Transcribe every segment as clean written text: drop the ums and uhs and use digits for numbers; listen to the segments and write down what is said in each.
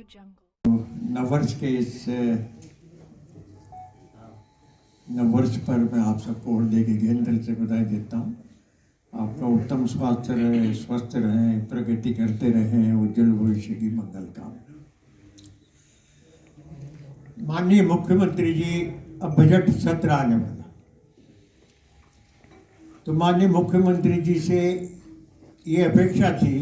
नववर्ष के इस नववर्ष पर मैं आप सबको हृदय के गहन दिल से बधाई देता हूँ। आपका उत्तम स्वास्थ्य रहे, स्वस्थ रहें, प्रगति करते रहें, उज्जवल भविष्य की मंगल कामना। माननीय मुख्यमंत्री जी, अब बजट सत्र आने वाला, तो माननीय मुख्यमंत्री जी से ये अपेक्षा थी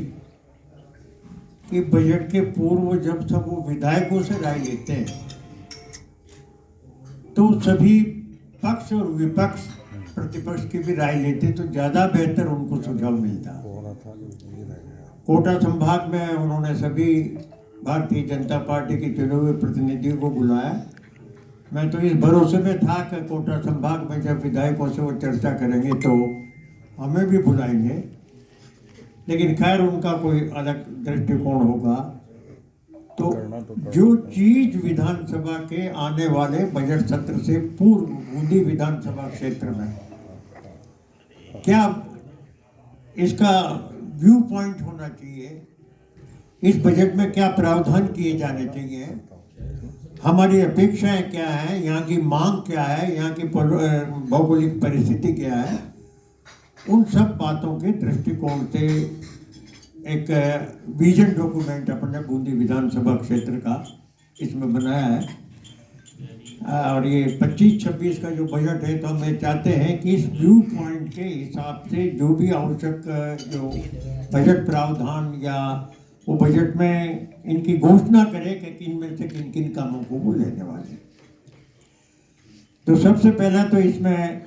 कि बजट के पूर्व जब सब वो विधायकों से राय लेते हैं तो सभी पक्ष और विपक्ष, प्रतिपक्ष की भी राय लेते तो ज़्यादा बेहतर उनको सुझाव मिलता। कोटा संभाग में उन्होंने सभी भारतीय जनता पार्टी के चुने हुए प्रतिनिधियों को बुलाया। मैं तो इस भरोसे में था कि कोटा संभाग में जब विधायकों से वो चर्चा करेंगे तो हमें भी बुलाएंगे, लेकिन खैर उनका कोई अलग दृष्टिकोण होगा। तो जो चीज विधानसभा के आने वाले बजट सत्र से पूर्व बूंदी विधानसभा क्षेत्र में क्या इसका व्यू पॉइंट होना चाहिए, इस बजट में क्या प्रावधान किए जाने चाहिए, हमारी अपेक्षाएं क्या है, यहाँ की मांग क्या है, यहाँ की भौगोलिक परिस्थिति क्या है, उन सब बातों के दृष्टिकोण से एक विजन डॉक्यूमेंट अपने बूंदी विधानसभा क्षेत्र का इसमें बनाया है। और ये 25-26 का जो बजट है, तो हम ये चाहते हैं कि इस व्यू पॉइंट के हिसाब से जो भी आवश्यक जो बजट प्रावधान या वो बजट में इनकी घोषणा करे कि इनमें से किन किन कामों को वो लेने वाले। तो सबसे पहला तो इसमें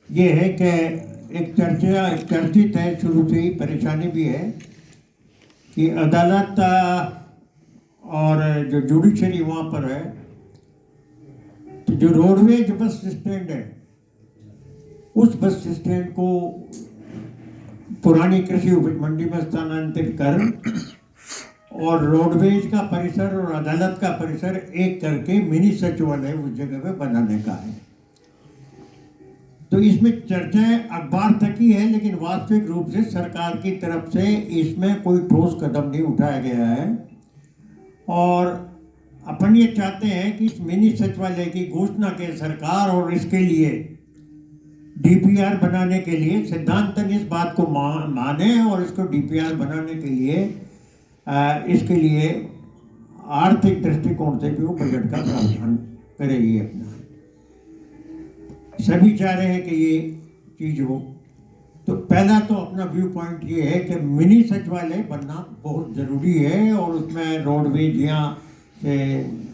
ये है कि एक चर्चित है, शुरू से ही परेशानी भी है कि अदालत और जो जुडिशरी वहाँ पर है, तो जो रोडवेज बस स्टैंड है उस बस स्टैंड को पुरानी कृषि उपज मंडी में स्थानांतरित कर और रोडवेज का परिसर और अदालत का परिसर एक करके मिनी सचिवालय उस जगह पे बनाने का है। तो इसमें चर्चाएं अखबार तक ही है, लेकिन वास्तविक रूप से सरकार की तरफ से इसमें कोई ठोस कदम नहीं उठाया गया है। और अपन ये चाहते हैं कि इस मिनी सचिवालय की घोषणा के सरकार और इसके लिए डीपीआर बनाने के लिए सिद्धांतन इस बात को माने और इसको डीपीआर बनाने के लिए इसके लिए आर्थिक दृष्टिकोण से भी वो बजट का प्रावधान करेगी। अपना सभी चाह रहे हैं कि ये चीज हो। तो पहला तो अपना व्यू पॉइंट ये है कि मिनी सचिवालय बनना बहुत ज़रूरी है और उसमें रोडवेज या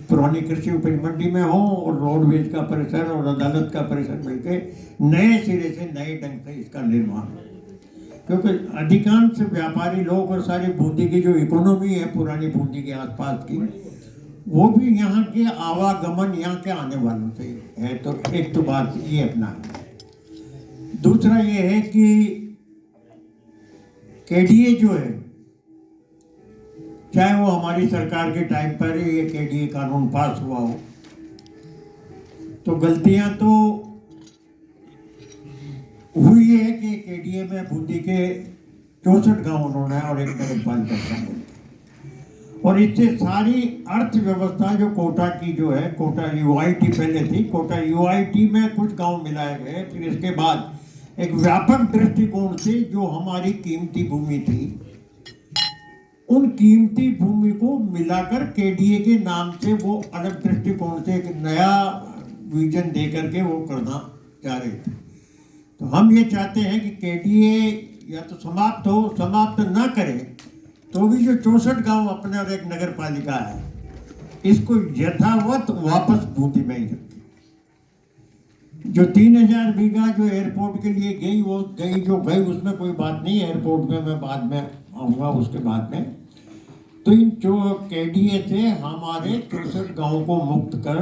पुरानी कृषि उपज मंडी में हो और रोडवेज का परिसर और अदालत का परिसर मिलकर नए सिरे से नए ढंग से इसका निर्माण हो, क्योंकि अधिकांश व्यापारी लोग और सारी बूंदी की जो इकोनॉमी है पुरानी बूंदी के आसपास की, वो भी यहाँ के आवागमन यहाँ के आने वालों से है। तो एक तो बात ये अपना है। दूसरा ये है कि केडीए जो है, चाहे वो हमारी सरकार के टाइम पर ये केडीए कानून पास हुआ हो, तो गलतियां तो हुई है कि केडीए में बूंदी के 64 गांव उन्होंने और एक नगर पालिका शामिल, और इससे सारी अर्थव्यवस्था जो कोटा की जो है, कोटा यूआईटी पहले थी, कोटा यूआईटी में कुछ गांव मिलाए गए। फिर इसके बाद एक व्यापक दृष्टिकोण से जो हमारी कीमती भूमि थी, उन कीमती भूमि को मिलाकर केडीए के नाम से वो अलग दृष्टिकोण से एक नया विजन दे करके वो करना चाह रहे थे। तो हम ये चाहते हैं कि केडीए या तो समाप्त हो, समाप्त ना करे तो भी जो 64 गांव अपने और एक नगर पालिका है, इसको यथावत वापस बूंदी में ही रखें। जो 3000 बीघा जो एयरपोर्ट के लिए गई, वो गई जो गई, उसमें कोई बात नहीं। एयरपोर्ट में मैं बाद में आऊँगा उसके बाद में। तो इन जो केडीए से हमारे 64 गाँव को मुक्त कर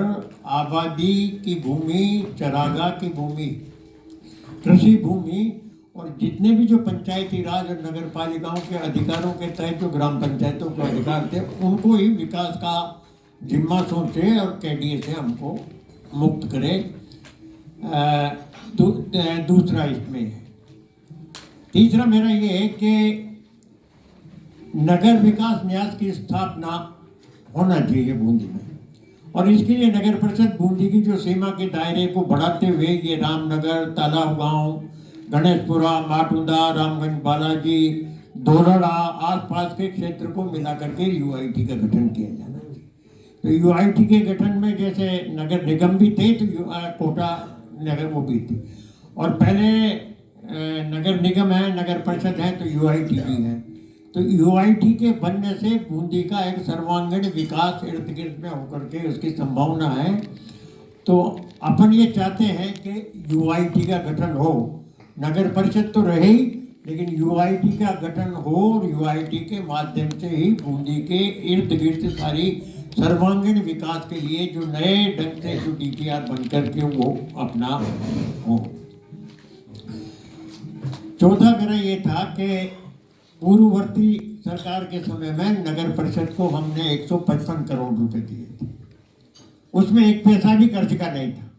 आबादी की भूमि, चरागाह की भूमि, कृषि भूमि और जितने भी जो पंचायती राज और नगर पालिकाओं के अधिकारों के तहत जो ग्राम पंचायतों के अधिकार थे, उनको ही विकास का जिम्मा सोचे और केडीए से हमको मुक्त करे। दूसरा इसमें है। तीसरा मेरा ये है कि नगर विकास न्यास की स्थापना होना चाहिए बूंदी में। और इसके लिए नगर परिषद बूंदी की जो सीमा के दायरे को बढ़ाते हुए ये रामनगर, तालाब गांव, गणेशपुरा, माटुंदा, रामगंज बालाजी, दोरड़ा आसपास के क्षेत्र को मिला करके यूआईटी का गठन किया जाना चाहिए। तो यूआईटी के गठन में जैसे नगर निगम भी थे तो कोटा नगर वो भी थे, और पहले नगर निगम है, नगर परिषद है, तो यूआईटी भी है। तो यूआईटी के बनने से बूंदी का एक सर्वांगीण विकास इर्द गिर्द में होकर के उसकी संभावना है। तो अपन ये चाहते हैं कि यूआईटी का गठन हो, नगर परिषद तो रहे ही, लेकिन यूआईटी का गठन हो और यूआईटी के माध्यम से ही बूंदी के इर्द गिर्द सारी सर्वांगीण विकास के लिए जो नए ढंग से जो डीपीआर बनकर के वो अपना हो। चौथा मेरा ये था कि पूर्ववर्ती सरकार के समय में नगर परिषद को हमने 155 करोड़ रुपए दिए थे, उसमें एक पैसा भी खर्च का नहीं था।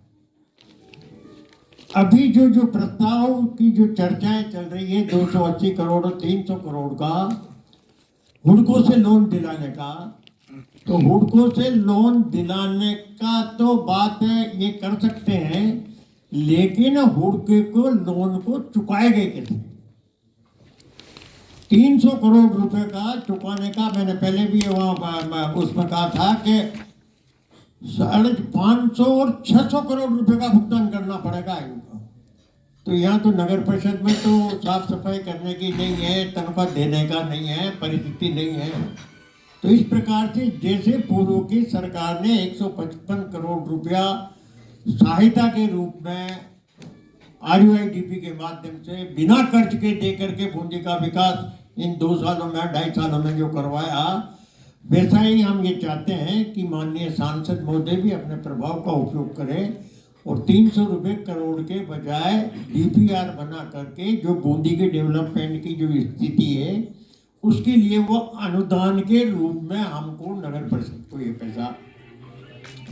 अभी जो प्रस्ताव की जो चर्चाएं चल रही है 280 करोड़ और 300 करोड़ का हुडको से लोन दिलाने का, तो हुडको से लोन दिलाने का तो बात है, ये कर सकते हैं, लेकिन हुडको को लोन को चुकाएंगे कैसे? 300 करोड़ रुपए का चुकाने का मैंने पहले भी वहां उसमें कहा था कि 550 और 600 करोड़ रुपए का भुगतान करना पड़ेगा इनको। तो यहाँ तो नगर परिषद में तो साफ सफाई करने की नहीं है, तनख्वाह देने का नहीं है, परिस्थिति नहीं है। तो इस प्रकार से जैसे पूर्व की सरकार ने 155 करोड़ रुपया सहायता के रूप में आरयूआईडीपी के माध्यम से बिना कर्ज के दे करके बूंदी का विकास इन 2 सालों में 2.5 सालों में जो करवाया, वैसा ही हम ये चाहते हैं कि माननीय सांसद महोदय भी अपने प्रभाव का उपयोग करें और 300 करोड़ के बजाय डीपीआर बना करके जो बूंदी के डेवलपमेंट की जो स्थिति है उसके लिए वो अनुदान के रूप में हमको नगर परिषद को ये पैसा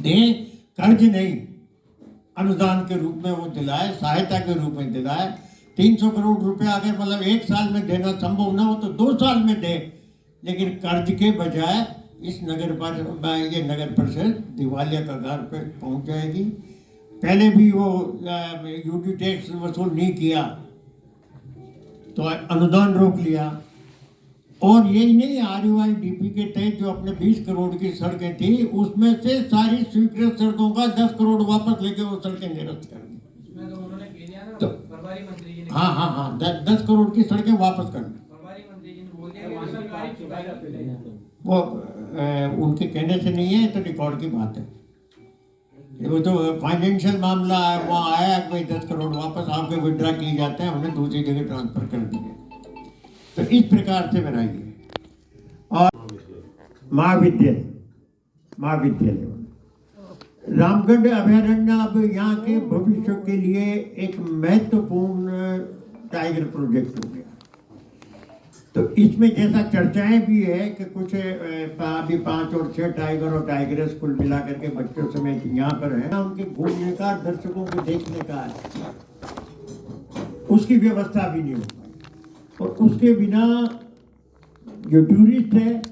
दें, कर्ज नहीं, अनुदान के रूप में वो दिलाए, सहायता के रूप में दिलाए। 300 करोड़ रुपया अगर मतलब 1 साल में देना संभव ना हो तो 2 साल में दे, लेकिन कर्ज के बजाय इस ये नगर परिषद दिवालिया कगार पे पहुंच जाएगी। पहले भी वो यूटी टैक्स वसूल नहीं किया तो अनुदान रोक लिया, और यही नहीं, आरयूआईडीपी के तहत जो अपने 20 करोड़ की सड़कें थी उसमें से सारी स्वीकृत सड़कों का 10 करोड़ वापस लेके वो सड़कें निरस्त कर दी। तो हाँ 10 करोड़ की सड़कें वापस कर दी। वो उनके कहने से नहीं है, तो रिकॉर्ड की बात है। वो तो फाइनेंशियल मामला है, वहाँ आया कि भाई 10 करोड़ वापस आपके विड्रा किए जाते हैं, हमने दूसरी जगह ट्रांसफर कर दिए। तो इस प्रकार से बनाइए। और महाविद्यालय रामगढ़ अभयारण्य अब यहाँ के भविष्य के लिए एक महत्वपूर्ण टाइगर प्रोजेक्ट हो गया। तो इसमें जैसा चर्चाएं भी है कि कुछ अभी 5 और 6 टाइगर और टाइगरेस कुल मिला करके बच्चों समेत यहाँ पर है, उनके घूमने का, दर्शकों को देखने का है, उसकी व्यवस्था भी नहीं हो पाई। और उसके बिना जो टूरिस्ट है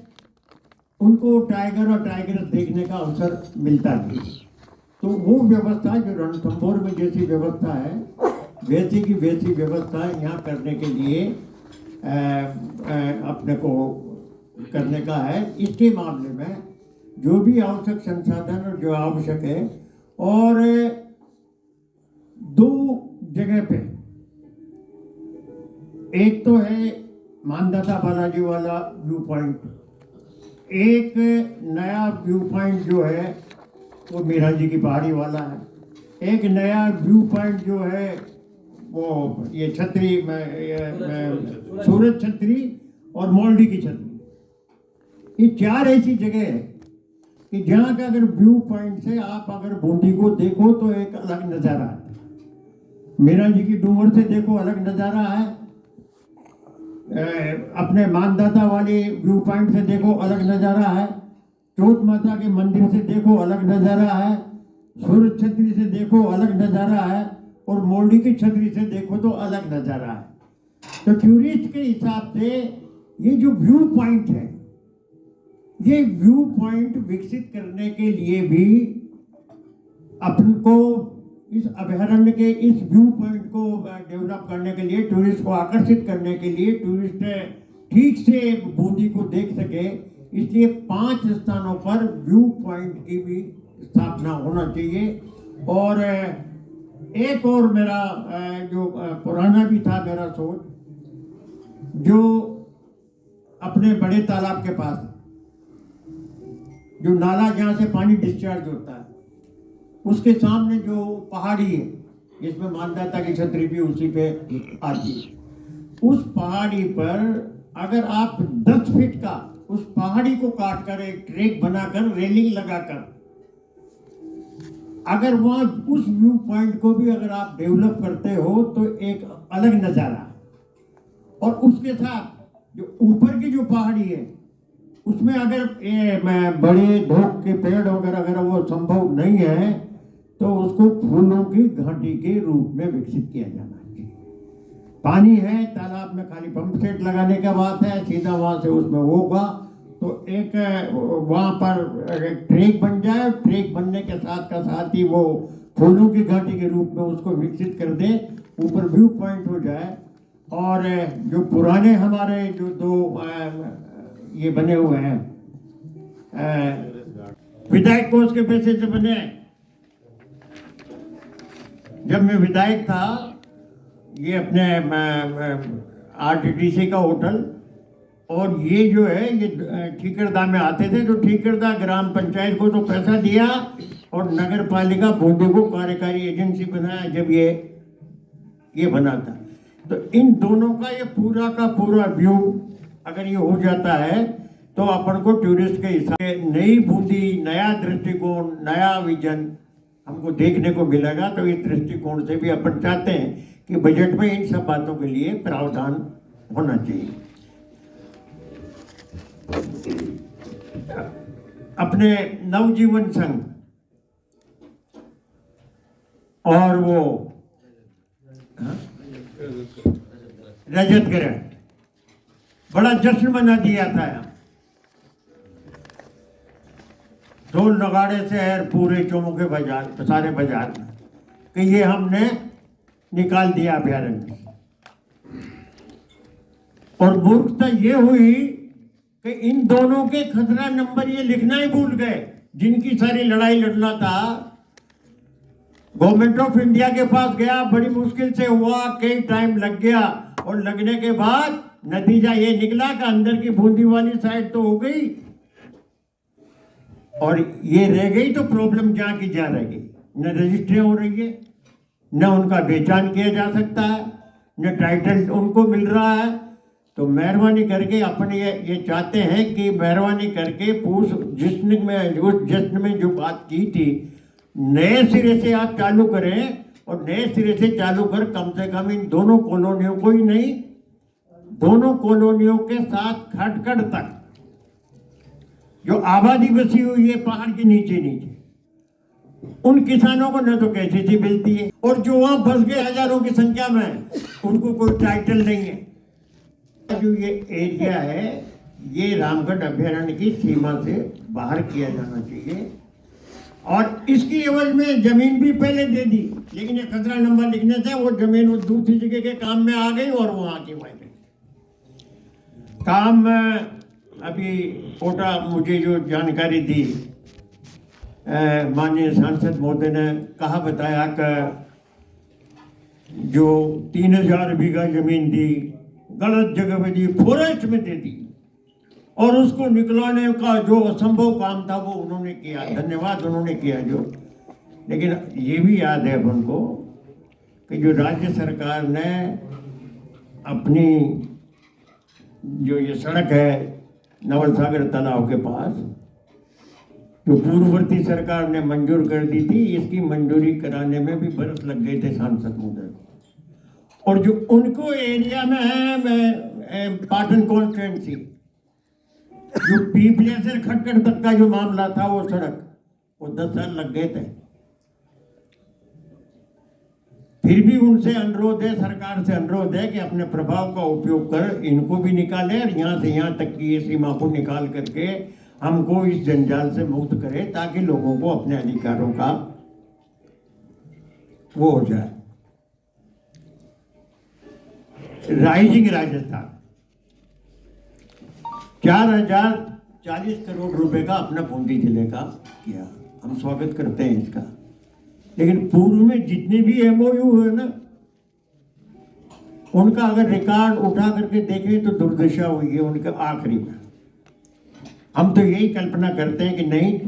उनको टाइगर और टाइगरेस देखने का अवसर मिलता नहीं। तो वो व्यवस्था जो रणथंभौर में जैसी व्यवस्था है वैसी की वैसी व्यवस्था यहाँ करने के लिए अपने को करने का है। इसके मामले में जो भी आवश्यक संसाधन और जो आवश्यक है, और 2 जगह पे, एक तो है मानदाता बालाजी वाला व्यू पॉइंट, एक नया व्यू पॉइंट जो है वो मीरा जी की पहाड़ी वाला है, एक नया व्यू पॉइंट जो है वो ये छतरी सूरज छतरी और मोल्डी की छतरी। ये 4 ऐसी जगह है कि जहाँ का अगर व्यू पॉइंट से आप अगर बूंदी को देखो तो एक अलग नज़ारा है, मीरा जी की डूंगर से देखो अलग नज़ारा है, अपने मानदाता वाले व्यू पॉइंट से देखो अलग नज़ारा है, चौथ माता के मंदिर से देखो अलग नज़ारा है, सूरज छतरी से देखो अलग नज़ारा है, और मोल्डी की छतरी से देखो तो अलग नज़ारा है। तो टूरिस्ट के हिसाब से ये जो व्यू पॉइंट है ये व्यू पॉइंट विकसित करने के लिए भी अपन को इस अभयारण्य के इस व्यू पॉइंट को डेवलप करने के लिए, टूरिस्ट को आकर्षित करने के लिए, टूरिस्ट ठीक से बूंदी को देख सके, इसलिए 5 स्थानों पर व्यू पॉइंट की भी स्थापना होना चाहिए। और एक और मेरा जो पुराना भी था मेरा सोच, जो अपने बड़े तालाब के पास जो नाला जहाँ से पानी डिस्चार्ज होता है, उसके सामने जो पहाड़ी है जिसमें मानदाता की छतरी भी उसी पे आती है, उस पहाड़ी पर अगर आप 10 फीट का उस पहाड़ी को काट कर एक ट्रैक बनाकर रेलिंग लगाकर अगर वहां उस व्यू पॉइंट को भी अगर आप डेवलप करते हो तो एक अलग नजारा। और उसके साथ जो ऊपर की जो पहाड़ी है उसमें अगर बड़े धोक के पेड़ वगैरह अगर वो संभव नहीं है तो उसको फूलों की घाटी के रूप में विकसित किया जाना चाहिए। पानी है तालाब में, खाली पंप सेट लगाने का बात है, सीधा वहां से उसमें होगा तो एक वहां पर एक ट्रैक बन जाए। ट्रैक बनने के साथ ही वो फूलों की घाटी के रूप में उसको विकसित कर दे, ऊपर व्यू पॉइंट हो जाए। और जो पुराने हमारे जो 2 ये बने हुए हैं विधायक कोष के पैसे से बने, जब मैं विधायक था ये अपने आरटीडीसी का होटल, और ये जो है ये ठीकरदा में आते थे तो ठीकरदा ग्राम पंचायत को तो पैसा दिया और नगर पालिका बूंदी को कार्यकारी एजेंसी बनाया जब ये बना था। तो इन दोनों का ये पूरा का पूरा व्यू अगर ये हो जाता है तो अपन को टूरिस्ट के हिसाब से नई बूंदी, नया दृष्टिकोण, नया विजन हमको देखने को मिलेगा। तो इस दृष्टिकोण से भी अपन चाहते हैं कि बजट में इन सब बातों के लिए प्रावधान होना चाहिए। अपने नवजीवन संघ और वो रजत ग्रहण बड़ा जश्न मना दिया था, ढोल नगाड़े से पूरे चौमुखे बाजार, सारे बाजार में कि ये हमने निकाल दिया अभयारण्य। और मूर्खता ये हुई कि इन दोनों के खतरा नंबर ये लिखना ही भूल गए। जिनकी सारी लड़ाई लड़ना था गवर्नमेंट ऑफ इंडिया के पास गया, बड़ी मुश्किल से हुआ, कई टाइम लग गया, और लगने के बाद नतीजा ये निकला कि अंदर की बूंदी वाली साइड तो हो गई और ये रह गई तो प्रॉब्लम जहां की जहां रह गई। न रजिस्ट्री हो रही है, न उनका पहचान किया जा सकता है, न टाइटल उनको मिल रहा है। तो मेहरबानी करके अपन ये चाहते हैं कि मेहरबानी करके उस जश्न में जो बात की थी नए सिरे से आप चालू करें, और नए सिरे से चालू कर कम से कम इन दोनों कॉलोनियों को ही नहीं, दोनों कॉलोनियों के साथ खटखट तक जो आबादी बसी हुई है पहाड़ के नीचे नीचे, उन किसानों को न तो केसीसी मिलती है, और जो वहां बस गए हजारों की संख्या में उनको कोई टाइटल नहीं है। जो ये एरिया है ये रामगढ़ अभयारण्य की सीमा से बाहर किया जाना चाहिए, और इसकी एवज में जमीन भी पहले दे दी, लेकिन ये खतरा नंबर लिखने से वो जमीन दूसरी जगह के काम में आ गई और वहां की वहीं काम। अभी कोटा मुझे जो जानकारी दी माननीय सांसद महोदय ने कहा बताया कि जो 3000 बीघा जमीन दी गलत जगह पे दी, फॉरेस्ट में दे दी, और उसको निकलाने का जो असंभव काम था वो उन्होंने किया, धन्यवाद उन्होंने किया जो। लेकिन ये भी याद है अपन को कि जो राज्य सरकार ने अपनी जो ये सड़क है नवल सागर तालाब के पास जो पूर्ववर्ती सरकार ने मंजूर कर दी थी, इसकी मंजूरी कराने में भी बरस लग गए थे सांसद महोदय को। और जो उनको एरिया में है पाटन कॉन्स्टिट्यूएंसी, जो पीपले से खटखट तक का जो मामला था वो सड़क, वो 10 साल लग गए थे। फिर भी उनसे अनुरोध है, सरकार से अनुरोध है कि अपने प्रभाव का उपयोग कर इनको भी निकाले, और यहाँ से यहाँ तक की ये सीमा को निकाल करके हमको इस जंजाल से मुक्त करे ताकि लोगों को अपने अधिकारों का वो हो जाए। राइजिंग राजस्थान 4040 करोड़ रुपए का अपना बूंदी जिले का किया, हम स्वागत करते हैं इसका। लेकिन पूर्व में जितने भी एमओयू हुए ना, उनका अगर रिकॉर्ड उठा करके देखें तो दुर्दशा हुई है उनके आखिरी में। हम तो यही कल्पना करते हैं कि नहीं,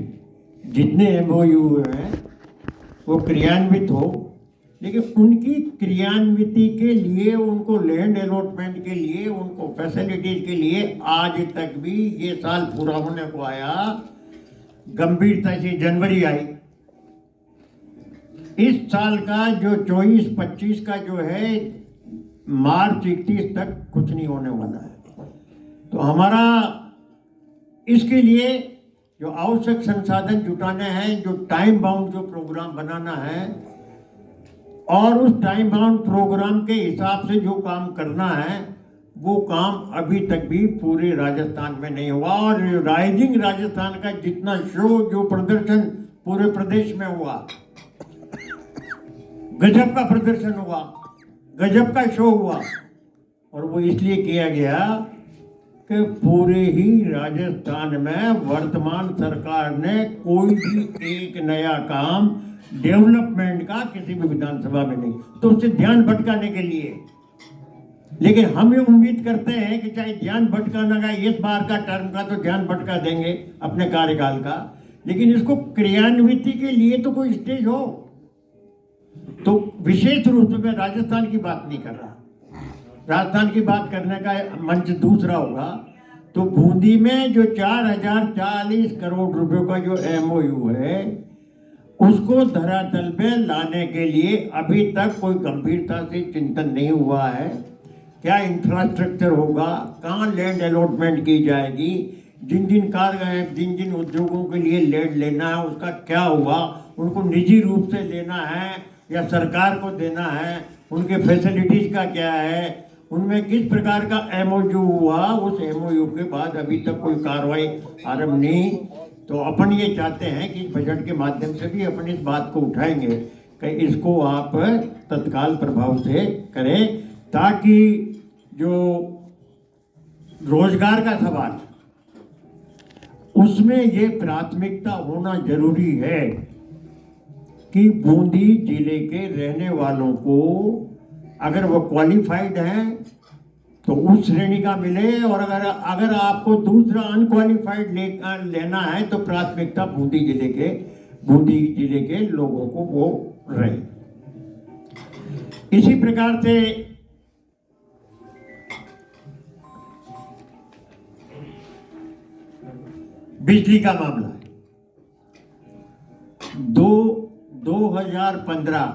जितने एमओयू हैं वो क्रियान्वित हो, लेकिन उनकी क्रियान्विति के लिए, उनको लैंड अलॉटमेंट के लिए, उनको फैसिलिटीज के लिए आज तक भी, ये साल पूरा होने को आया, गंभीरता से जनवरी आई, इस साल का जो 24-25 का जो है मार्च 31 तक कुछ नहीं होने वाला है। तो हमारा इसके लिए जो आवश्यक संसाधन जुटाने हैं, जो टाइम बाउंड जो प्रोग्राम बनाना है, और उस टाइम बाउंड प्रोग्राम के हिसाब से जो काम करना है, वो काम अभी तक भी पूरे राजस्थान में नहीं हुआ। और राइजिंग राजस्थान का जितना शो, जो प्रदर्शन पूरे प्रदेश में हुआ, गजब का प्रदर्शन हुआ, गजब का शो हुआ। और वो इसलिए किया गया कि पूरे ही राजस्थान में वर्तमान सरकार ने कोई भी एक नया काम डेवलपमेंट का किसी भी विधानसभा में नहीं, तो उससे ध्यान भटकाने के लिए। लेकिन हम ये उम्मीद करते हैं कि चाहे ध्यान भटकाना का इस बार का टर्म का तो ध्यान भटका देंगे अपने कार्यकाल का, लेकिन इसको क्रियान्विति के लिए तो कोई स्टेज हो। तो विशेष रूप से मैं राजस्थान की बात नहीं कर रहा, राजस्थान की बात करने का मंच दूसरा होगा। तो बूंदी में जो 4040 करोड़ रुपए का जो एमओयू है, उसको धरातल पे लाने के लिए अभी तक कोई गंभीरता से चिंतन नहीं हुआ है। क्या इंफ्रास्ट्रक्चर होगा, कहाँ लैंड अलॉटमेंट की जाएगी, जिन जिन उद्योगों के लिए लैंड लेना है उसका क्या हुआ, उनको निजी रूप से लेना है या सरकार को देना है, उनके फैसिलिटीज का क्या है, उनमें किस प्रकार का एमओयू हुआ, उस एमओयू के बाद अभी तक कोई कार्रवाई आरंभ नहीं। तो अपन ये चाहते हैं कि इस बजट के माध्यम से भी अपन इस बात को उठाएंगे कि इसको आप तत्काल प्रभाव से करें, ताकि जो रोजगार का सवाल, उसमें ये प्राथमिकता होना जरूरी है कि बूंदी जिले के रहने वालों को अगर वो क्वालिफाइड हैं तो उस श्रेणी का मिले, और अगर आपको दूसरा अनक्वालिफाइड लेना है तो प्राथमिकता बूंदी जिले के लोगों को वो रहे। इसी प्रकार से बिजली का मामला है। 2015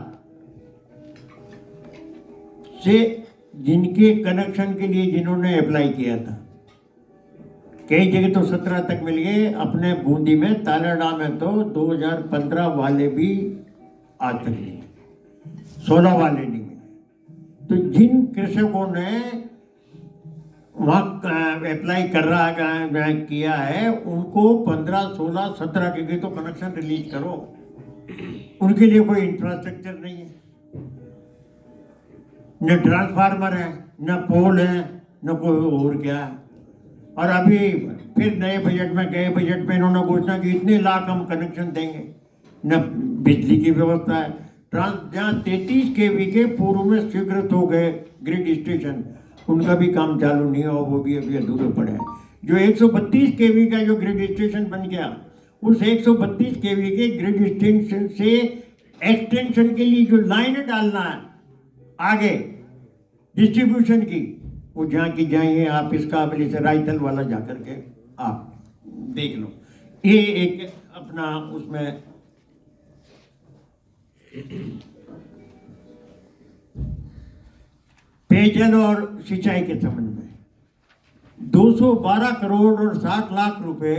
से जिनके कनेक्शन के लिए जिन्होंने अप्लाई किया था, कई जगह तो 17 तक मिल गए, अपने बूंदी में तालाडा में तो 2015 वाले भी आज तक नहीं, 16 वाले नहीं मिले। तो जिन कृषकों ने वहाँ अप्लाई किया है, उनको 15, 16, 17 के तो कनेक्शन रिलीज करो। उनके लिए कोई इंफ्रास्ट्रक्चर नहीं है, न ट्रांसफार्मर है, न पोल है, न कोई और क्या है। और अभी फिर नए बजट में इन्होंने घोषणा की इतने लाख हम कनेक्शन देंगे, न बिजली की व्यवस्था है। जहाँ 33 kV के पूर्व में स्वीकृत हो गए ग्रिड स्टेशन, उनका भी काम चालू नहीं हुआ, वो भी अभी अधूरे पड़े हैं। जो 132 kV का जो ग्रिड स्टेशन बन गया, उस 132 kV के ग्रिड स्टेशन से एक्सटेंशन के लिए जो लाइन डालना है आगे डिस्ट्रीब्यूशन की, वो जहाँ की जाइए आप, इसका काबिल से राइतल वाला जाकर के आप देख लो। ये एक अपना उसमें पेयजल और सिंचाई के संबंध में 212 करोड़ और 60 लाख रुपए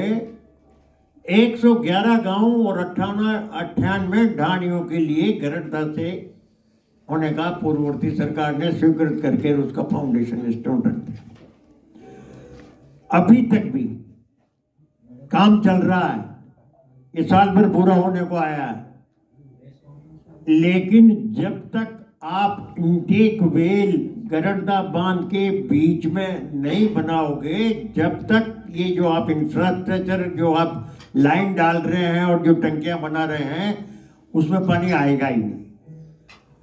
111 गांव और 98 ढाणियों के लिए गरजदा से होने का पूर्ववर्ती सरकार ने स्वीकृत करके उसका फाउंडेशन स्टोन रख दिया। अभी तक भी काम चल रहा है, ये साल भर पूरा होने को आया है, लेकिन जब तक आप इंटेक वेल गरड़दा बांध के बीच में नहीं बनाओगे, जब तक ये जो आप इंफ्रास्ट्रक्चर जो आप लाइन डाल रहे हैं और जो टंकियां बना रहे हैं उसमें पानी आएगा ही नहीं,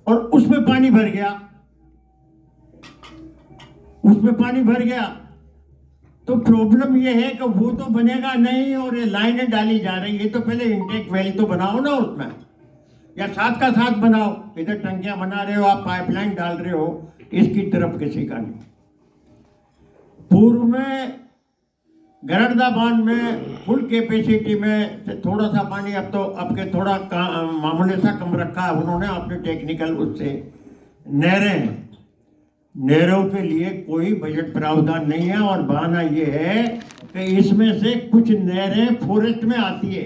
और उसमें पानी भर गया, उसमें पानी भर गया तो प्रॉब्लम ये है कि वो तो बनेगा नहीं और ये लाइनें डाली जा रही है, तो पहले इंटेक वेल तो बनाओ ना उसमें, या साथ का साथ बनाओ। इधर टंकियां बना रहे हो आप, पाइपलाइन डाल रहे हो, इसकी तरफ किसी का नहीं। पूर्व में गरड़दा बांध में फुल कैपेसिटी में से थोड़ा सा पानी, अब तो अब के थोड़ा मामूली सा कम रखा है उन्होंने अपने टेक्निकल उससे। नहरें, नहरों के लिए कोई बजट प्रावधान नहीं है, और बहाना ये है कि इसमें से कुछ नहरें फॉरेस्ट में आती है,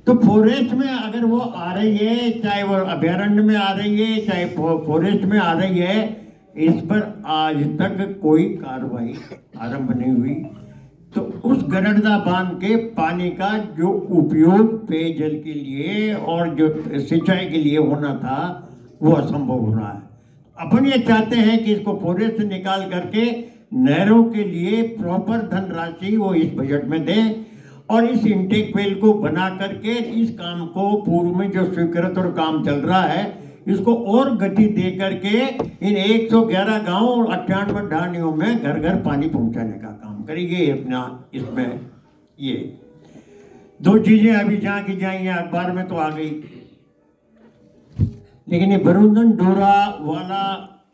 तो फॉरेस्ट में अगर वो आ रही है, चाहे वो अभयारण्य में आ रही है चाहे फॉरेस्ट में आ रही है, इस पर आज तक कोई कार्रवाई आरंभ नहीं हुई। तो उस गरड़दा बांध के पानी का जो उपयोग पेयजल के लिए और जो सिंचाई के लिए होना था वो असंभव हो रहा है। अपन ये चाहते हैं कि इसको फॉरेस्ट से निकाल करके नहरों के लिए प्रॉपर धनराशि वो इस बजट में दें, और इस इंटेक वेल को बना करके इस काम को पूर्व में जो स्वीकृत और काम चल रहा है इसको और गति दे करके इन 111 गांव और 98 ढाणियों में घर घर पानी पहुंचाने का काम करेंगे अपना। इसमें ये दो चीजें अभी जहां की जाएंगे अखबार में तो आ गई, लेकिन ये बरुंदन डोरा वाला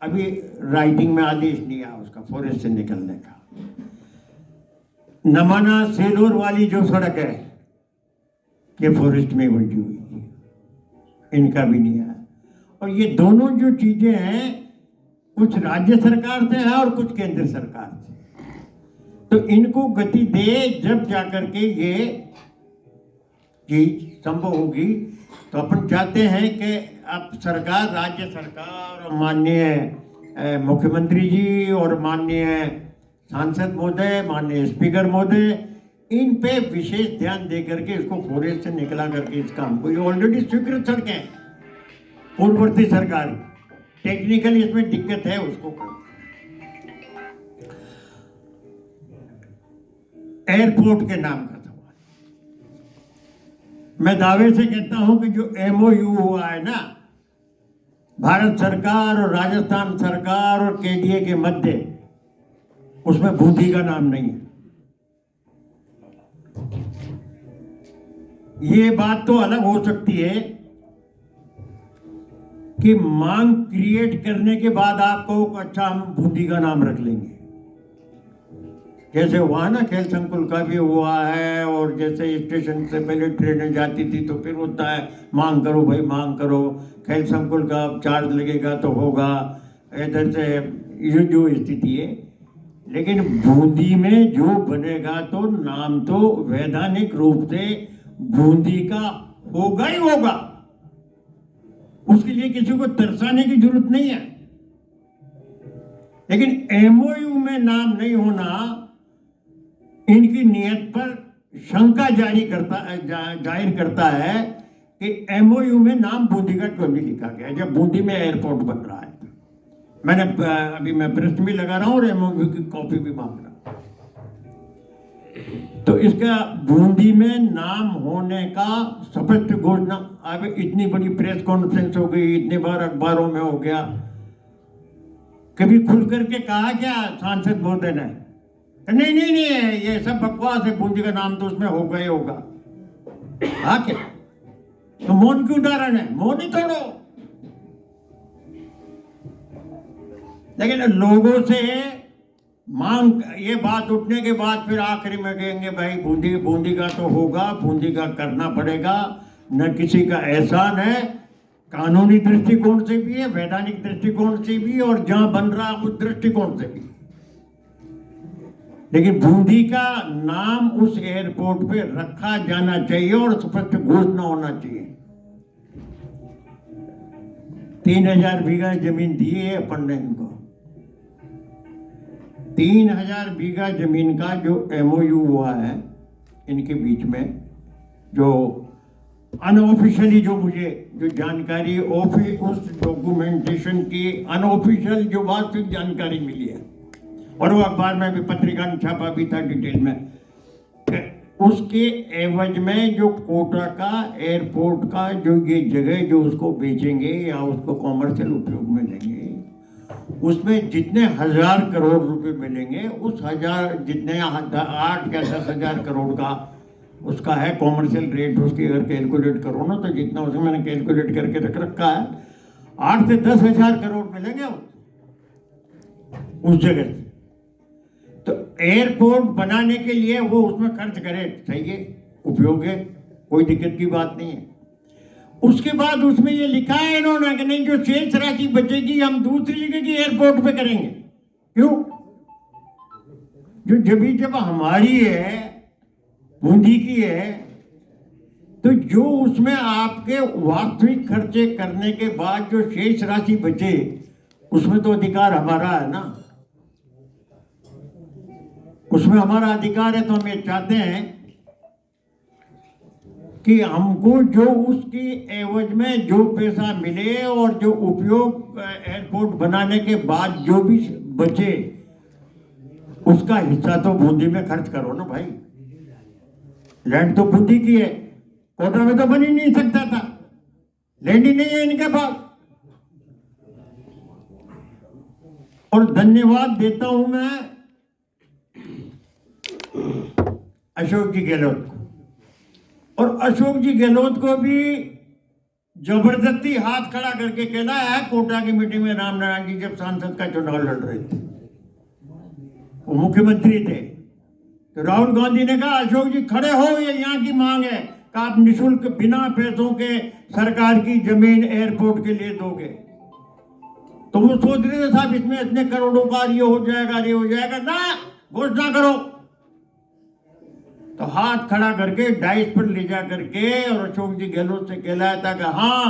अभी राइटिंग में आदेश नहीं आया उसका फॉरेस्ट से निकलने का। नमाना सेलोर वाली जो सड़क है ये फॉरेस्ट में उलझी हुई है, इनका भी नहीं आया। और ये दोनों जो चीजें हैं कुछ राज्य सरकार से है और कुछ केंद्र सरकार से, तो इनको गति दे जब जाकर के ये चीज संभव होगी। तो अपन चाहते हैं कि अब सरकार, राज्य सरकार और माननीय मुख्यमंत्री जी और माननीय सांसद महोदय, माननीय स्पीकर महोदय, इन पे विशेष ध्यान दे करके इसको फॉरेस्ट से निकला करके इस काम को, ये ऑलरेडी स्वीकृत सड़कें पूर्ववर्ती सरकार, टेक्निकल इसमें दिक्कत है उसको करो। एयरपोर्ट के नाम का सवाल, मैं दावे से कहता हूं कि जो MOU हुआ है ना भारत सरकार और राजस्थान सरकार और KDA के मध्य, उसमें बूंदी का नाम नहीं है। ये बात तो अलग हो सकती है कि मांग क्रिएट करने के बाद आपको अच्छा हम बूंदी का नाम रख लेंगे, जैसे हुआ ना खेल संकुल का भी हुआ है, और जैसे स्टेशन से पहले ट्रेनें जाती थी तो फिर होता है मांग करो भाई मांग करो, खेल संकुल का चार्ज लगेगा तो होगा, इधर से ये जो स्थिति है। लेकिन बूंदी में जो बनेगा तो नाम तो वैधानिक रूप से बूंदी का होगा ही होगा, उसके लिए किसी को तरसाने की जरूरत नहीं है। लेकिन MOU में नाम नहीं होना इनकी नियत पर शंका जाहिर करता है कि MOU में नाम बूंदी का क्यों नहीं लिखा गया जब बूंदी में एयरपोर्ट बन रहा है। मैंने अभी मैं प्रश्न भी लगा रहा हूं और MOU की कॉपी भी मांग रहा हूं। तो इसका बूंदी में नाम होने का स्पष्ट घोषणा, अब इतनी बड़ी प्रेस कॉन्फ्रेंस हो गई, इतने बार अखबारों में हो गया, कभी खुल करके कहा क्या सांसद महोदय ने? नहीं नहीं नहीं, ये सब बकवास है, बूंदी का नाम तो उसमें होगा ही होगा। हाँ क्या? तो मौन की उदाहरण है, मौन ही तोड़ो। लेकिन लोगों से मांग, ये बात उठने के बाद फिर आखिरी में कहेंगे भाई बूंदी का तो होगा, बूंदी का करना पड़ेगा, न किसी का एहसान है, कानूनी दृष्टिकोण से भी है, वैधानिक दृष्टिकोण से भी, और जहां बन रहा उस दृष्टिकोण से भी। लेकिन बूंदी का नाम उस एयरपोर्ट पे रखा जाना चाहिए और स्पष्ट घोषणा होना चाहिए। 3000 बीघा जमीन दी है अपन ने इनको, 3000 बीघा जमीन का जो MOU हुआ है इनके बीच में जो अनऑफिशियली जो मुझे जो जानकारी उस डॉक्यूमेंटेशन की अनऑफिशियल जो वास्तविक जानकारी मिली है, और वो अखबार में भी पत्रिका में छापा भी था डिटेल में, उसके एवज में जो कोटा का एयरपोर्ट का जो ये जगह जो उसको बेचेंगे या उसको कॉमर्शियल उपयोग में लेंगे, उसमें जितने 1000 करोड़ रुपए मिलेंगे, उस 1000 जितने 8 या 10,000 करोड़ का उसका है कॉमर्शियल रेट, उसकी अगर कैलकुलेट करो ना तो जितना उसमें मैंने कैलकुलेट करके रख रखा है 8 से 10,000 करोड़ मिलेंगे उस जगह से। तो एयरपोर्ट बनाने के लिए वो उसमें खर्च करे, सही है, उपयोग है, कोई दिक्कत की बात नहीं है। उसके बाद उसमें ये लिखा है इन्होंने कि नहीं, जो शेष राशि बचेगी हम दूसरी जगह की एयरपोर्ट पे करेंगे। क्यों? जब हमारी है, बूंदी की है, तो जो उसमें आपके वास्तविक खर्चे करने के बाद जो शेष राशि बचे उसमें तो अधिकार हमारा है ना, उसमें हमारा अधिकार है। तो हम ये चाहते हैं कि हमको जो उसकी एवज में जो पैसा मिले और जो उपयोग एयरपोर्ट बनाने के बाद जो भी बचे उसका हिस्सा तो बूंदी में खर्च करो ना भाई। लैंड तो बूंदी की है, कोटा में तो बन ही नहीं सकता था, लैंड ही नहीं है इनके पास। और धन्यवाद देता हूं मैं अशोक जी गहलोत को, और अशोक जी गहलोत को भी जबरदस्ती हाथ खड़ा करके कहना है कोटा की मीटिंग में रामनारायण जी जब सांसद का चुनाव लड़ रहे थे, वो मुख्यमंत्री थे, तो राहुल गांधी ने कहा अशोक जी खड़े हो, ये यहाँ की मांग है कि आप निःशुल्क बिना पैसों के सरकार की जमीन एयरपोर्ट के लिए दोगे। तो वो सोच रहे थे साहब इसमें इतने करोड़ों का ये हो जाएगा ना, घोषणा करो। तो हाथ खड़ा करके डाइस पर ले जा करके और अशोक जी गहलोत से कहलाया था कि हाँ,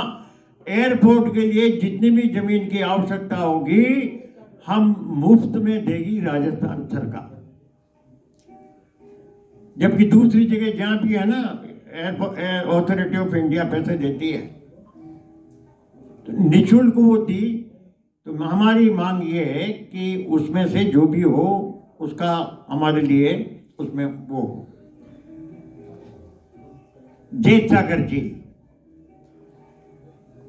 एयरपोर्ट के लिए जितनी भी जमीन की आवश्यकता होगी हम मुफ्त में देगी राजस्थान सरकार। जबकि दूसरी जगह जहां भी है ना एयर अथॉरिटी ऑफ इंडिया पैसे देती है, तो निःशुल्क वो दी। तो हमारी मांग ये है कि उसमें से जो भी हो उसका हमारे लिए उसमें वो हो। जेठ सागर झील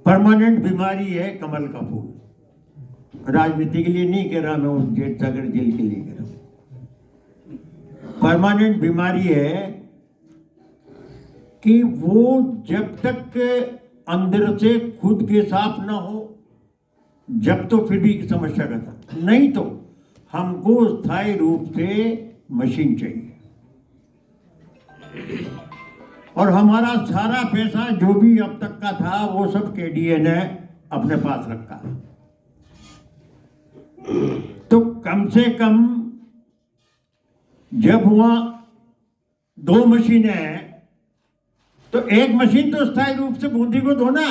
परमानेंट बीमारी है, कमल का फूल। राजनीति के लिए नहीं कह रहा मैं, उस जेठ सागर झील के लिए कह रहा हूं। परमानेंट बीमारी है कि वो जब तक अंदर से खुद के साफ ना हो जब तो फिर भी समस्या का था, नहीं तो हमको स्थायी रूप से मशीन चाहिए। और हमारा सारा पैसा जो भी अब तक का था वो सब केडीए ने अपने पास रखा। तो कम से कम जब वहां 2 मशीनें हैं तो एक मशीन तो स्थायी रूप से बूंदी को दो ना।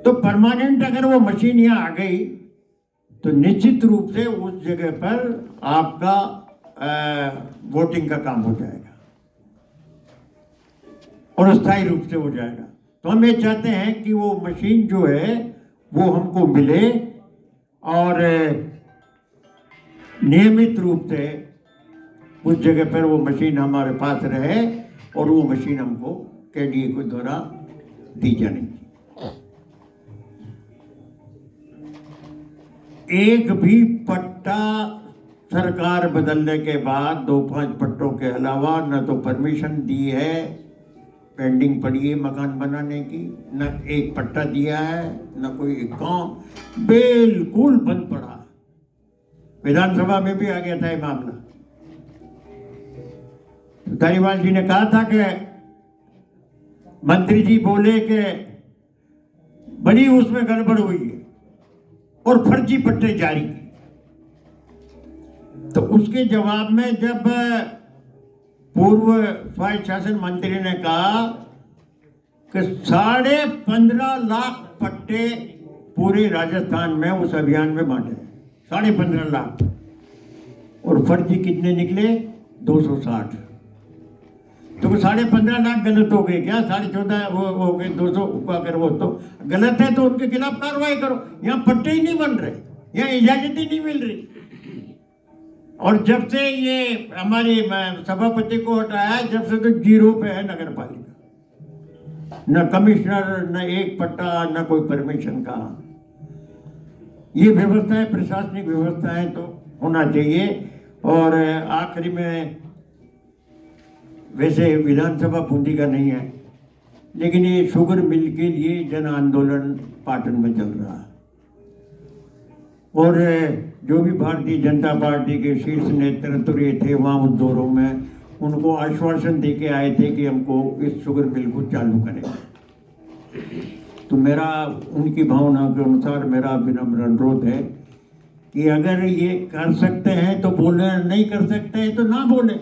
तो परमानेंट अगर वो मशीन यहां आ गई तो निश्चित रूप से उस जगह पर आपका वोटिंग का काम हो जाएगा और स्थायी रूप से हो जाएगा। तो हम ये चाहते हैं कि वो मशीन जो है वो हमको मिले और नियमित रूप से उस जगह पर वो मशीन हमारे पास रहे और वो मशीन हमको केडीए के द्वारा दी जानी। एक भी पट्टा सरकार बदलने के बाद 2-5 पट्टों के अलावा न तो परमिशन दी है, पेंडिंग पड़ी है मकान बनाने की, न एक पट्टा दिया है, न कोई काम, बिल्कुल बंद पड़ा। विधानसभा में भी आ गया था ये मामला। धारीवाल जी ने कहा था कि मंत्री जी बोले कि बड़ी उसमें गड़बड़ हुई है और फर्जी पट्टे जारी किए। तो उसके जवाब में जब पूर्व स्वायत्त शासन मंत्री ने कहा कि 15.5 लाख पट्टे पूरे राजस्थान में उस अभियान में बांटे, 15.5 लाख, और फर्जी कितने निकले? 260। तो 15.5 लाख गलत हो गए क्या? 14.5 वो हो गए, 200 अगर वो तो गलत है तो उनके खिलाफ कार्रवाई करो। यहाँ पट्टे ही नहीं बन रहे, यहाँ इजाजत ही नहीं मिल रही। और जब से ये हमारी सभापति को हटाया, जब से तो 0 पे है नगर पालिका, न कमिश्नर, न एक पट्टा, न कोई परमिशन का। ये व्यवस्थाएं, प्रशासनिक व्यवस्थाएं तो होना चाहिए। और आखिरी में, वैसे विधानसभा बूंदी का नहीं है, लेकिन ये शुगर मिल के लिए जन आंदोलन पाटन में चल रहा है। और जो भी भारतीय जनता पार्टी के शीर्ष नेतृत्व थे वहाँ उस दौरों में, उनको आश्वासन दे के आए थे कि हमको इस शुगर मिल को चालू करेंगे। तो मेरा उनकी भावना के अनुसार मेरा विनम्र अनुरोध है कि अगर ये कर सकते हैं तो बोले, नहीं कर सकते हैं तो ना बोले।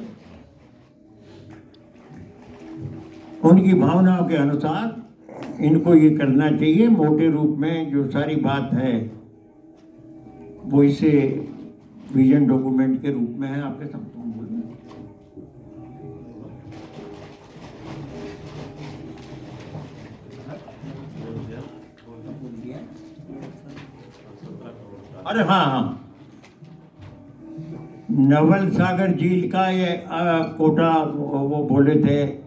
उनकी भावनाओं के अनुसार इनको ये करना चाहिए। मोटे रूप में जो सारी बात है वो इसे विजन डॉक्यूमेंट के रूप में है, आपके सामने बोलूं। अरे हाँ, नवल सागर झील का ये कोटा वो बोले थे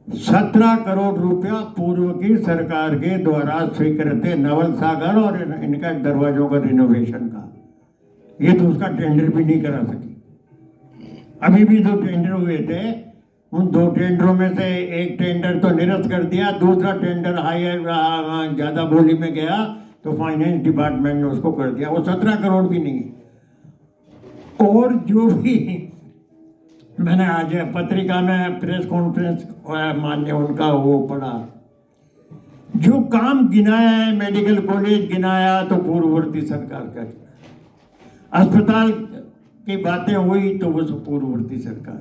17 करोड़ रुपया पूर्व की सरकार के द्वारा स्वीकृत नवल सागर और इनका दरवाजों का रिनोवेशन का। ये तो उसका टेंडर भी नहीं करा सकी। अभी भी 2 टेंडर हुए थे, उन 2 टेंडरों में से एक टेंडर तो निरस्त कर दिया, दूसरा टेंडर हायर ज्यादा बोली में गया तो फाइनेंस डिपार्टमेंट ने उसको कर दिया। वो 17 करोड़ भी नहीं। और जो भी मैंने आज पत्रिका में प्रेस कॉन्फ्रेंस मान्य उनका वो पढ़ा, जो काम गिनाया है, मेडिकल कॉलेज गिनाया तो पूर्ववर्ती सरकार का, अस्पताल की बातें हुई तो वो सब पूर्ववर्ती सरकार।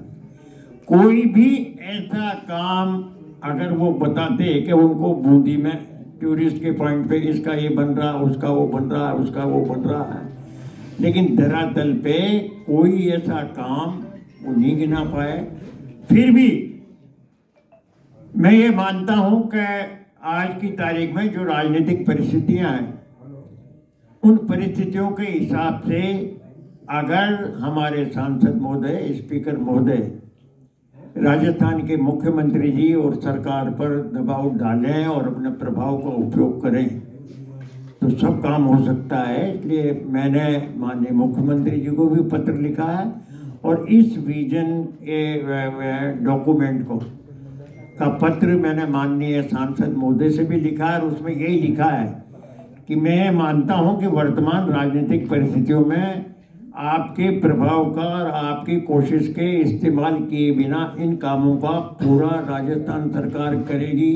कोई भी ऐसा काम अगर वो बताते कि उनको बूंदी में टूरिस्ट के पॉइंट पे इसका ये बन रहा, उसका वो बन रहा, उसका वो बन रहा है, लेकिन धरातल पे कोई ऐसा काम वो नहीं गिना पाए। फिर भी मैं ये मानता हूं कि आज की तारीख में जो राजनीतिक परिस्थितियां हैं, उन परिस्थितियों के हिसाब से अगर हमारे सांसद महोदय, स्पीकर महोदय राजस्थान के मुख्यमंत्री जी और सरकार पर दबाव डालें और अपने प्रभाव का उपयोग करें तो सब काम हो सकता है। इसलिए मैंने माननीय मुख्यमंत्री जी को भी पत्र लिखा है और इस विजन डॉक्यूमेंट को का पत्र मैंने माननीय सांसद महोदय से भी लिखा है। और उसमें यही लिखा है कि मैं मानता हूं कि वर्तमान राजनीतिक परिस्थितियों में आपके प्रभाव का और आपकी कोशिश के इस्तेमाल किए बिना इन कामों का पूरा राजस्थान सरकार करेगी,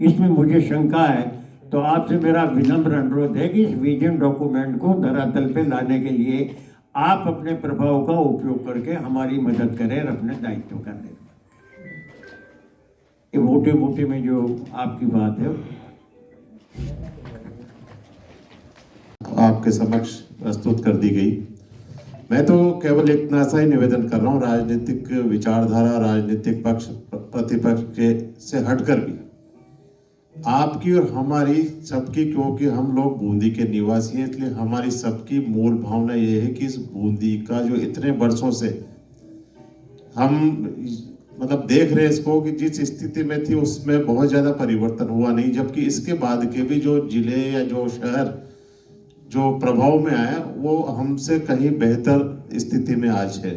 इसमें मुझे शंका है। तो आपसे मेरा विनम्र अनुरोध है कि इस विजन डॉक्यूमेंट को धरातल पे लाने के लिए आप अपने प्रभाव का उपयोग करके हमारी मदद करें और अपने दायित्व करने। ये मोटे मोटे में जो आपकी बात है आपके समक्ष प्रस्तुत कर दी गई। मैं तो केवल इतना सा ही निवेदन कर रहा हूँ, राजनीतिक विचारधारा, राजनीतिक पक्ष प्रतिपक्ष के से हटकर भी आपकी और हमारी सबकी, क्योंकि हम लोग बूंदी के निवासी हैं, इसलिए हमारी सबकी मूल भावना ये है कि इस बूंदी का जो इतने वर्षों से हम मतलब देख रहे हैं इसको कि जिस स्थिति में थी उसमें बहुत ज़्यादा परिवर्तन हुआ नहीं, जबकि इसके बाद के भी जो जिले या जो शहर जो प्रभाव में आया वो हमसे कहीं बेहतर स्थिति में आज है।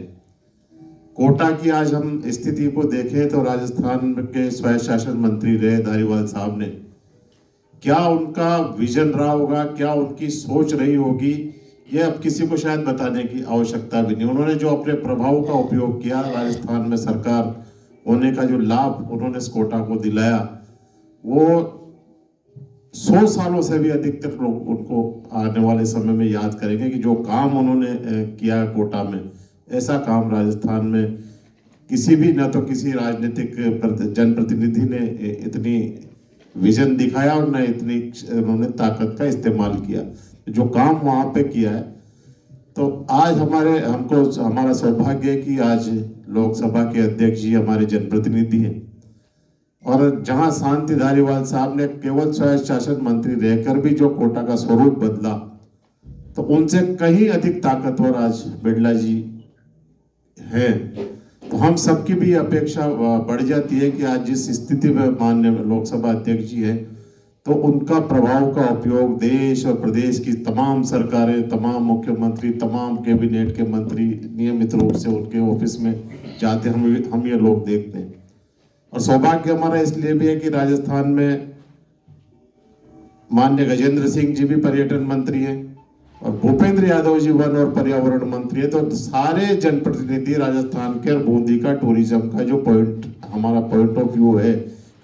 कोटा की आज हम स्थिति को देखें तो राजस्थान के स्वयं शासन मंत्री रहे धारीवाल साहब ने, क्या उनका विजन रहा होगा, क्या उनकी सोच रही होगी, ये अब किसी को शायद बताने की आवश्यकता भी नहीं। उन्होंने जो अपने प्रभाव का उपयोग किया, राजस्थान में सरकार होने का जो लाभ उन्होंने इस कोटा को दिलाया, वो 100 सालों से भी अधिकतर लोग उनको आने वाले समय में याद करेंगे कि जो काम उन्होंने किया कोटा में, ऐसा काम राजस्थान में किसी भी, न तो किसी राजनीतिक जनप्रतिनिधि ने इतनी विजन दिखाया और न इतनी उन्होंने ताकत का इस्तेमाल किया। जो काम वहाँ पे किया है, तो आज हमारा सौभाग्य है कि आज लोकसभा के अध्यक्ष जी हमारे जनप्रतिनिधि हैं, और जहां शांति धारीवाल साहब ने केवल स्वायत्त शासन मंत्री रहकर भी जो कोटा का स्वरूप बदला, तो उनसे कहीं अधिक ताकतवर आज बिरला जी हैं। तो हम सबकी भी अपेक्षा बढ़ जाती है कि आज जिस स्थिति में माननीय लोकसभा अध्यक्ष जी हैं, तो उनका प्रभाव का उपयोग देश और प्रदेश की तमाम सरकारें, तमाम मुख्यमंत्री, तमाम कैबिनेट के मंत्री नियमित रूप से उनके ऑफिस में जाते हम ये लोग देखते हैं। और सौभाग्य हमारा इसलिए भी है कि राजस्थान में माननीय गजेंद्र सिंह जी भी पर्यटन मंत्री हैं और भूपेंद्र यादव जी वन और पर्यावरण मंत्री है। तो सारे जनप्रतिनिधि राजस्थान के और बूंदी का टूरिज्म का जो हमारा पॉइंट ऑफ व्यू है,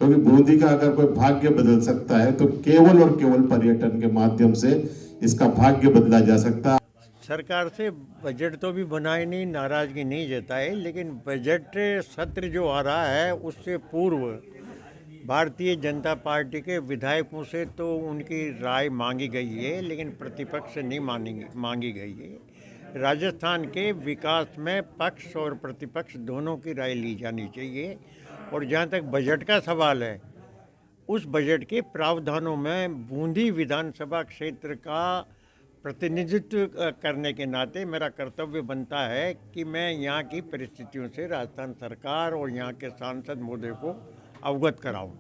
क्योंकि बूंदी का अगर कोई भाग्य बदल सकता है तो केवल और केवल पर्यटन के माध्यम से इसका भाग्य बदला जा सकता है। सरकार से बजट तो भी बनाए नहीं, नाराजगी नहीं जताई, लेकिन बजट सत्र जो आ रहा है उससे पूर्व भारतीय जनता पार्टी के विधायकों से तो उनकी राय मांगी गई है, लेकिन प्रतिपक्ष से नहीं मांगी गई है। राजस्थान के विकास में पक्ष और प्रतिपक्ष दोनों की राय ली जानी चाहिए। और जहाँ तक बजट का सवाल है, उस बजट के प्रावधानों में बूंदी विधानसभा क्षेत्र का प्रतिनिधित्व करने के नाते मेरा कर्तव्य बनता है कि मैं यहाँ की परिस्थितियों से राजस्थान सरकार और यहाँ के सांसद महोदय को अवगत कराऊं।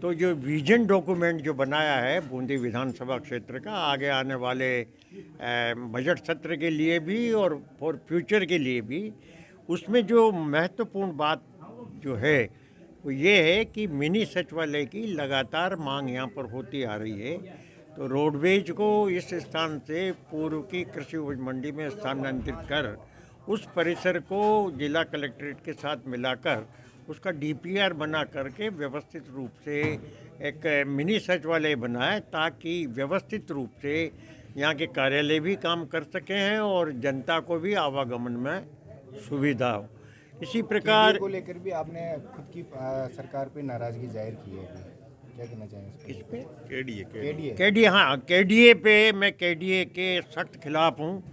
तो जो विजन डॉक्यूमेंट जो बनाया है बूंदी विधानसभा क्षेत्र का आगे आने वाले बजट सत्र के लिए भी और फॉर फ्यूचर के लिए भी, उसमें जो महत्वपूर्ण बात जो है वो ये है कि मिनी सचिवालय की लगातार मांग यहाँ पर होती आ रही है। तो रोडवेज को इस स्थान से पूर्व की कृषि उपज मंडी में स्थानांतरित कर उस परिसर को जिला कलेक्ट्रेट के साथ मिलाकर उसका डीपीआर बना करके व्यवस्थित रूप से एक मिनी सचिवालय बनाए, ताकि व्यवस्थित रूप से यहाँ के कार्यालय भी काम कर सकें हैं और जनता को भी आवागमन में सुविधा हो। इसी प्रकार को लेकर भी आपने खुद की सरकार पे नाराजगी जाहिर की है, क्या कहना चाहेंगे इस पे? केडीए हाँ, केडीए पे मैं केडीए के सख्त खिलाफ हूँ,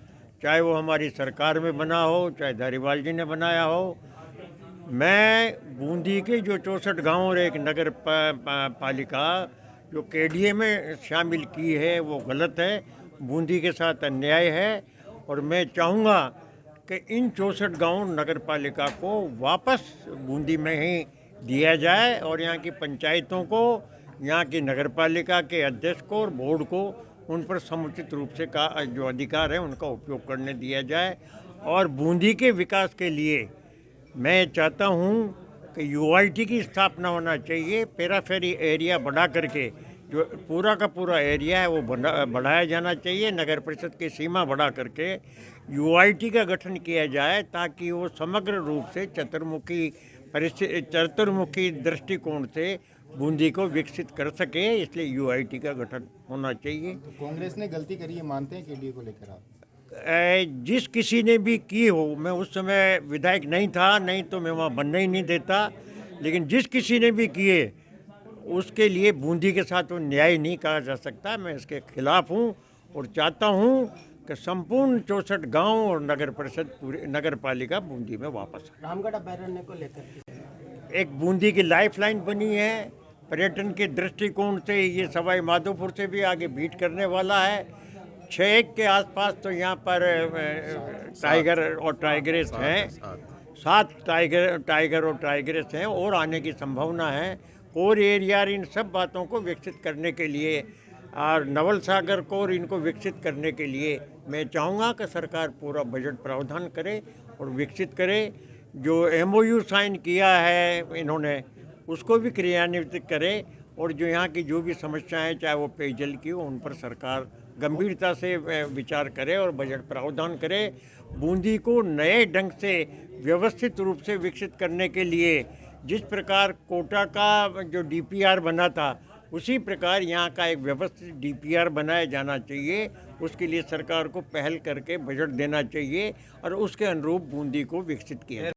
चाहे वो हमारी सरकार में बना हो, चाहे धारीवाल जी ने बनाया हो। मैं बूंदी के जो 64 गांव और एक नगर पालिका जो केडीए में शामिल की है वो गलत है, बूंदी के साथ अन्याय है। और मैं चाहूँगा कि इन 64 गांव नगर पालिका को वापस बूंदी में ही दिया जाए और यहाँ की पंचायतों को, यहाँ की नगर पालिका के अध्यक्ष को और बोर्ड को उन पर समुचित रूप से जो अधिकार है उनका उपयोग करने दिया जाए। और बूंदी के विकास के लिए मैं चाहता हूँ कि यूआईटी की स्थापना होना चाहिए। पेराफेरी एरिया बढ़ा करके जो पूरा का पूरा एरिया है वो बढ़ाया जाना चाहिए। नगर परिषद की सीमा बढ़ा करके यूआईटी का गठन किया जाए, ताकि वो समग्र रूप से चतुर्मुखी दृष्टिकोण से बूंदी को विकसित कर सके, इसलिए यूआईटी का गठन होना चाहिए। कांग्रेस ने गलती करी है, मानते हैं केडीए को लेकर आप? जिस किसी ने भी की हो, मैं उस समय विधायक नहीं था, नहीं तो मैं वहाँ बनना ही नहीं देता, लेकिन जिस किसी ने भी किए उसके लिए बूंदी के साथ वो न्याय नहीं कहा जा सकता। मैं इसके खिलाफ हूँ और चाहता हूँ कि संपूर्ण 64 गांव और नगर परिषद पूरी नगर पालिका बूंदी में वापस आए। रामगढ़ अभ्यारण्य को लेकर एक बूंदी की लाइफलाइन बनी है, पर्यटन के दृष्टिकोण से ये सवाई माधोपुर से भी आगे बीट करने वाला है। 6 के आसपास तो यहाँ पर टाइगर और टाइगरेस हैं, 7 टाइगर और टाइगरेस हैं और आने की संभावना है। कोर एरिया इन सब बातों को विकसित करने के लिए और नवल सागर को और इनको विकसित करने के लिए मैं चाहूँगा कि सरकार पूरा बजट प्रावधान करे और विकसित करे। जो MOU साइन किया है इन्होंने उसको भी क्रियान्वित करे और जो यहाँ की जो भी समस्याएं, चाहे वो पेयजल की हो, उन पर सरकार गंभीरता से विचार करे और बजट प्रावधान करे। बूंदी को नए ढंग से व्यवस्थित रूप से विकसित करने के लिए जिस प्रकार कोटा का जो डीपीआर बना था, उसी प्रकार यहाँ का एक व्यवस्थित डीपीआर बनाया जाना चाहिए। उसके लिए सरकार को पहल करके बजट देना चाहिए और उसके अनुरूप बूंदी को विकसित किया